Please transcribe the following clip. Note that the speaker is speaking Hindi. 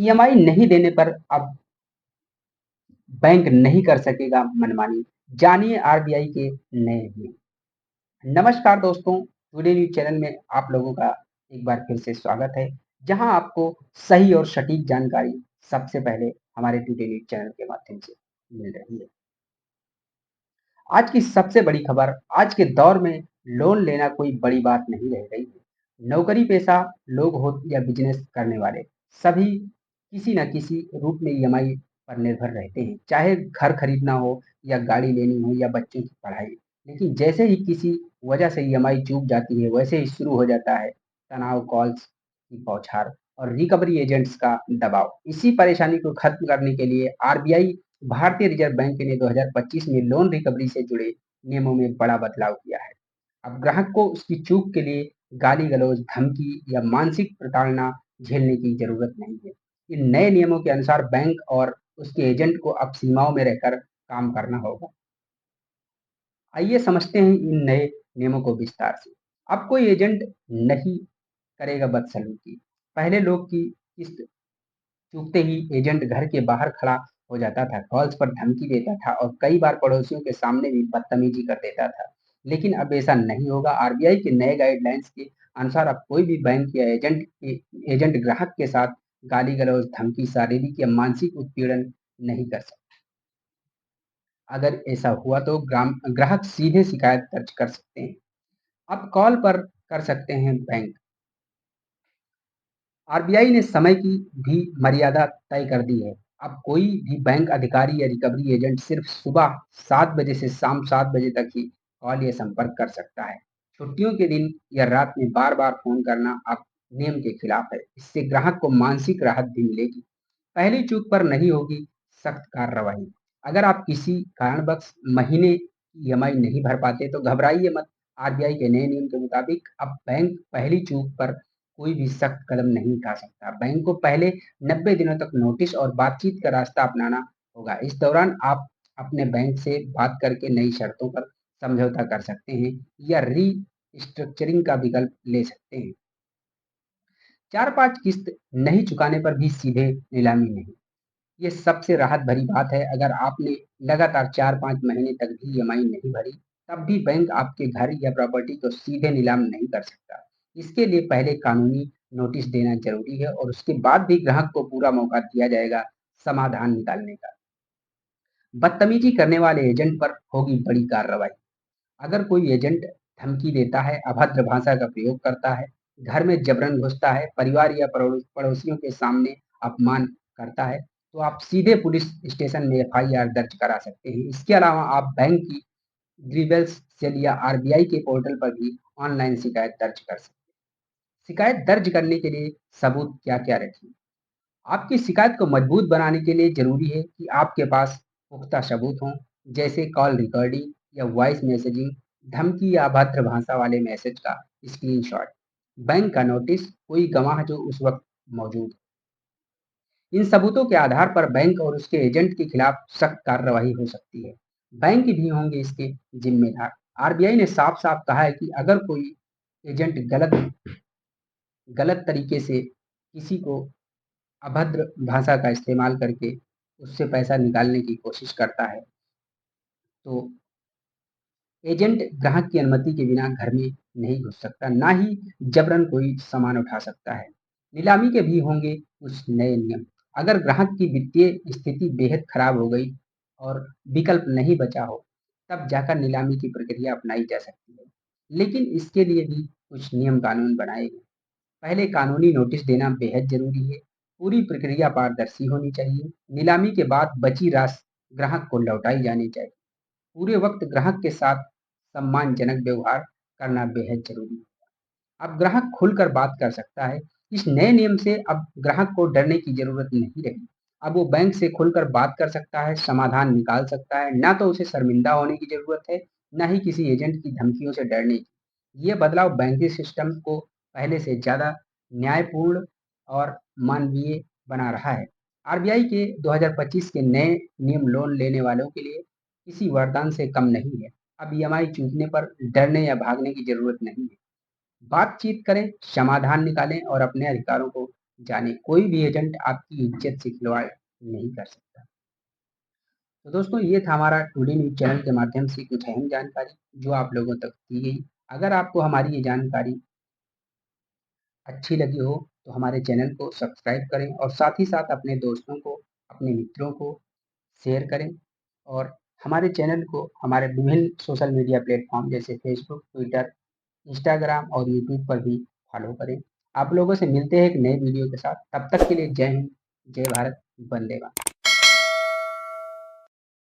ईएमआई नहीं देने पर अब बैंक नहीं कर सकेगा मनमानी। जानिए आरबीआई के नए नियम। नमस्कार दोस्तों, टुडे न्यूज़ चैनल में आप लोगों का एक बार फिर से स्वागत है, जहां आपको सही और सटीक जानकारी सबसे पहले हमारे टुडे न्यूज़ चैनल के माध्यम से मिल रही है। आज की सबसे बड़ी खबर, आज के दौर में लोन लेना कोई बड़ी बात नहीं रह गई है। नौकरी पेशा लोग हो या बिजनेस करने वाले, सभी किसी न किसी रूप में ईएमआई पर निर्भर रहते हैं। चाहे घर खरीदना हो या गाड़ी लेनी हो या बच्चों की पढ़ाई। लेकिन जैसे ही किसी वजह से ईएमआई चूक जाती है, वैसे ही शुरू हो जाता है तनाव, कॉल्स की बौछार और रिकवरी एजेंट्स का दबाव। इसी परेशानी को खत्म करने के लिए आरबीआई, भारतीय रिजर्व बैंक ने 2025 में लोन रिकवरी से जुड़े नियमों में बड़ा बदलाव किया है। अब ग्राहक को उसकी चूक के लिए गाली-गलौज, धमकी या मानसिक प्रताड़ना झेलने की जरूरत नहीं है। इन नए नियमों के अनुसार बैंक और उसके एजेंट को अब सीमाओं में रहकर काम करना होगा। आइए समझते हैं इन नए नियमों को विस्तार से। अब कोई एजेंट नहीं करेगा बदसलूकी। पहले लोग की किस्त चूकते ही एजेंट घर के बाहर खड़ा हो जाता था, कॉल्स पर धमकी देता था और कई बार पड़ोसियों के सामने भी बदतमीजी कर देता था। लेकिन अब ऐसा नहीं होगा। आरबीआई के नए गाइडलाइंस के अनुसार अब कोई भी बैंक या एजेंट ग्राहक के साथ गाली गलौज, धमकी, शारीरिक या मानसिक उत्पीड़न नहीं कर सकता। अगर ऐसा हुआ तो ग्राहक सीधे शिकायत दर्ज कर सकते हैं। अब कॉल पर कर सकते हैं बैंक। आरबीआई ने समय की भी मर्यादा तय कर दी है। अब कोई भी बैंक अधिकारी या रिकवरी एजेंट सिर्फ सुबह 7 बजे से शाम 7 बजे तक ही कॉल या संपर्क कर सकता है। छुट्टियों के दिन या रात में बार-बार फ़ोन करना अब नियम के खिलाफ है। इससे ग्राहक को मानसिक राहत भी मिलेगी। पहली चूक पर नहीं होगी सख्त कार्रवाई। अगर आप किसी कारणवश महीने की ईएमआई नहीं भर पाते तो घबराइए मत। आरबीआई के नए नियम के मुताबिक अब बैंक पहली चूक पर कोई भी सख्त कदम नहीं उठा सकता। बैंक को पहले 90 दिनों तक नोटिस और बातचीत का रास्ता अपनाना होगा। इस दौरान आप अपने बैंक से बात करके नई शर्तों पर समझौता कर सकते हैं या रीस्ट्रक्चरिंग का विकल्प ले सकते हैं। 4-5 किस्त नहीं चुकाने पर भी सीधे नीलामी नहीं। ये सबसे राहत भरी बात है। अगर आपने लगातार 4-5 महीने तक भी ईएमआई नहीं भरी, तब भी बैंक आपके घर या प्रॉपर्टी को सीधे नीलाम नहीं कर सकता। इसके लिए पहले कानूनी नोटिस देना ज़रूरी है और उसके बाद भी ग्राहक को पूरा मौका दिया जाएगा समाधान निकालने का। बदतमीजी करने वाले एजेंट पर होगी बड़ी कार्रवाई। अगर कोई एजेंट धमकी देता है, अभद्र भाषा का प्रयोग करता है, घर में जबरन घुसता है, परिवार या पड़ोसियों के सामने अपमान करता है, तो आप सीधे पुलिस स्टेशन में एफआईआर दर्ज करा सकते हैं। इसके अलावा आप बैंक की ग्रीवेंस सेल या आरबीआई के पोर्टल पर भी ऑनलाइन शिकायत दर्ज कर सकते हैं। शिकायत दर्ज करने के लिए सबूत क्या-क्या रखें? आपकी शिकायत को मजबूत बनाने के लिए ज़रूरी है कि आपके पास पुख्ता सबूत हों, जैसे कॉल रिकॉर्डिंग या वॉइस मैसेजिंग, धमकी या अभद्र भाषा वाले मैसेज का स्क्रीनशॉट, बैंक का नोटिस, कोई गवाह जो उस वक्त मौजूद हो। इन सबूतों के आधार पर बैंक और उसके एजेंट के खिलाफ सख्त कार्रवाई हो सकती है। बैंक भी होंगे इसके जिम्मेदार। आरबीआई ने साफ-साफ कहा है कि अगर कोई एजेंट गलत गलत तरीके से किसी को अभद्र भाषा का इस्तेमाल करके उससे पैसा निकालने की कोशिश करता है, तो एजेंट ग्राहक की अनुमति के बिना घर में नहीं घुस सकता, ना ही जबरन कोई सामान उठा सकता है। नीलामी के भी होंगे कुछ नए नियम। अगर ग्राहक की वित्तीय स्थिति बेहद खराब हो गई और विकल्प नहीं बचा हो, तब जाकर नीलामी की प्रक्रिया अपनाई जा सकती है। लेकिन इसके लिए भी कुछ नियम कानून बनाए गए। पहले कानूनी नोटिस देना बेहद ज़रूरी है। पूरी प्रक्रिया पारदर्शी होनी चाहिए। नीलामी के बाद बची राशि ग्राहक को लौटाई जानी चाहिए। पूरे वक्त ग्राहक के साथ सम्मानजनक व्यवहार करना बेहद ज़रूरी है। अब ग्राहक खुलकर बात कर सकता है। इस नए नियम से अब ग्राहक को डरने की ज़रूरत नहीं रही। अब वो बैंक से खुलकर बात कर सकता है, समाधान निकाल सकता है। ना तो उसे शर्मिंदा होने की ज़रूरत है, ना ही किसी एजेंट की धमकियों से डरने की। ये बदलाव बैंकिंग सिस्टम को पहले से ज़्यादा न्यायपूर्ण और मानवीय बना रहा है। आरबीआई के 2025 के नए नियम लोन लेने वालों के लिए किसी वरदान से कम नहीं है। अब ईएमआई चूकने पर डरने या भागने की ज़रूरत नहीं है। बातचीत करें, समाधान निकालें और अपने अधिकारों को जाने कोई भी एजेंट आपकी इज्जत से खिलवाड़ नहीं कर सकता। तो दोस्तों ये था हमारा टुडे न्यूज़ चैनल के माध्यम से कुछ अहम जानकारी जो आप लोगों तक दी गई। अगर आपको हमारी ये जानकारी अच्छी लगी हो तो हमारे चैनल को सब्सक्राइब करें और साथ ही साथ अपने दोस्तों को, अपने मित्रों को शेयर करें और हमारे चैनल को हमारे विभिन्न सोशल मीडिया प्लेटफ़ॉर्म जैसे फ़ेसबुक, ट्विटर, इंस्टाग्राम और यूट्यूब पर भी फॉलो करें। आप लोगों से मिलते हैं एक नए वीडियो के साथ। तब तक के लिए जय हिंद, जय भारत, वंदे मातरम।